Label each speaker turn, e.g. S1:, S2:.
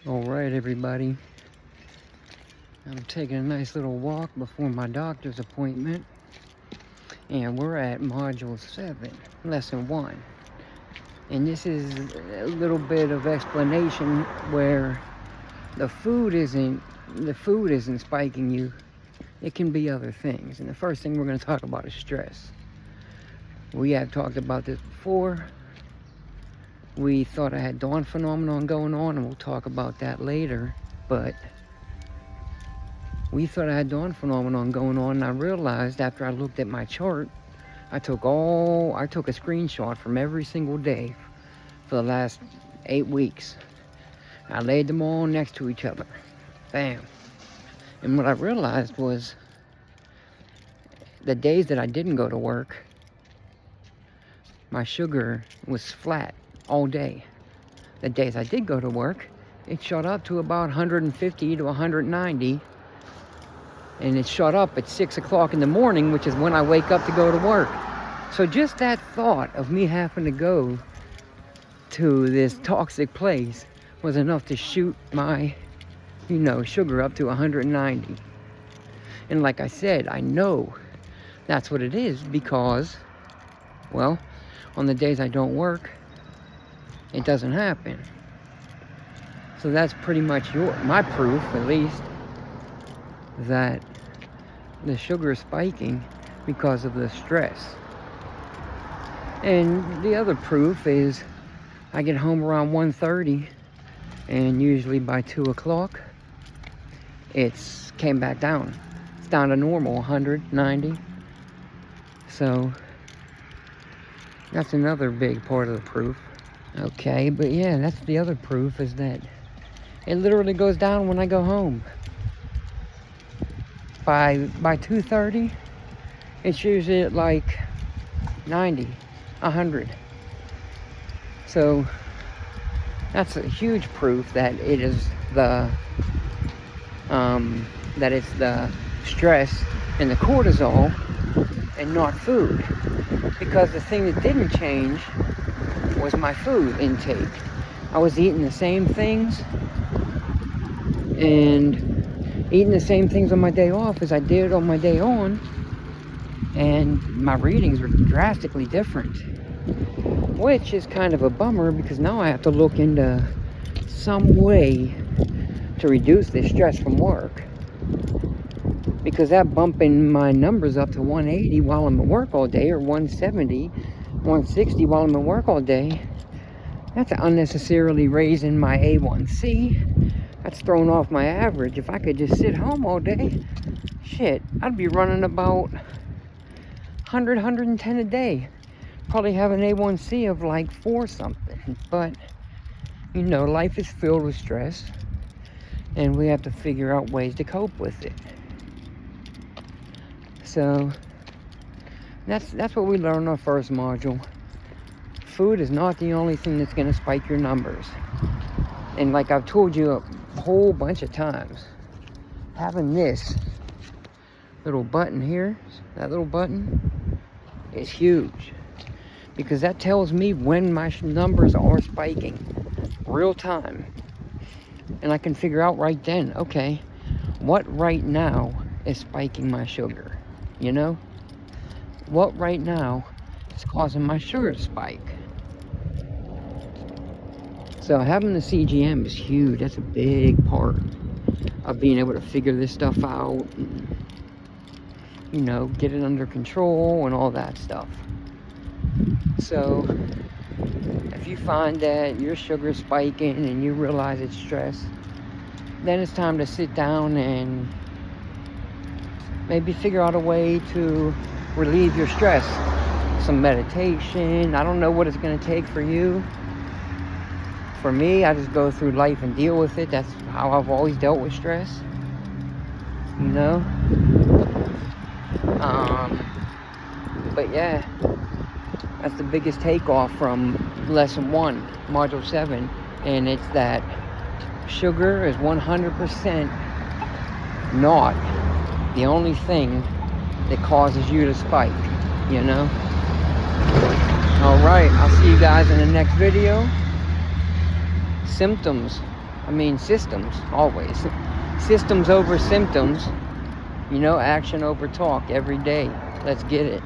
S1: All right, everybody. I'm taking a nice little walk before my doctor's appointment. And we're at Module 7, Lesson 1. And this is a little bit of explanation where the food isn't spiking you. It can be other things. And the first thing we're going to talk about is stress. We have talked about this before. We thought I had dawn phenomenon going on, and we'll talk about that later. But we thought I had dawn phenomenon going on, and I realized after I looked at my chart, I took a screenshot from every single day for the last 8 weeks. I laid them all next to each other. Bam. And what I realized was the days that I didn't go to work, my sugar was flat all day. The days I did go to work, it shot up to about 150 to 190. And it shot up at 6 o'clock in the morning, which is when I wake up to go to work. So just that thought of me having to go to this toxic place was enough to shoot my, sugar up to 190. And like I said, I know that's what it is because, well, on the days I don't work, it doesn't happen. So that's pretty much my proof, at least, that the sugar is spiking because of the stress. And the other proof is I get home around 1:30, and usually by 2 o'clock it's came back down. It's down to normal, 190. So that's another big part of the proof. Okay, but yeah, that's the other proof, is that it literally goes down when I go home. By 2:30, it's usually at like 90, 100. So that's a huge proof that it is it's the stress and the cortisol and not food. Because the thing that didn't change was my food intake. I was eating the same things and eating the same things on my day off as I did on my day on, and my readings were drastically different, which is kind of a bummer because now I have to look into some way to reduce the stress from work, because that bumping my numbers up to 180 while I'm at work all day, or 170, 160 while I'm at work all day, that's unnecessarily raising my A1C. That's throwing off my average. If I could just sit home all day, shit, I'd be running about 100, 110 a day. Probably have an A1C of like 4 something. But, life is filled with stress, and we have to figure out ways to cope with it. So that's what we learned in our first module. Food is not the only thing that's going to spike your numbers. And like I've told you a whole bunch of times, having this little button here, that little button, is huge. Because that tells me when my numbers are spiking, real time. And I can figure out right then, okay, what right now is spiking my sugar? What right now is causing my sugar to spike? So having the CGM is huge. That's a big part of being able to figure this stuff out and, get it under control and all that stuff. So if you find that your sugar is spiking and you realize it's stress, then it's time to sit down and maybe figure out a way to relieve your stress. Some meditation. I don't know what it's going to take for you. For me, I just go through life and deal with it. That's how I've always dealt with stress. But yeah, that's the biggest takeoff from Lesson 1, Module 7. And it's that sugar is 100% not the only thing that causes you to spike, Alright, I'll see you guys in the next video. Symptoms I mean, systems, always. Systems over symptoms. You know, action over talk every day. Let's get it.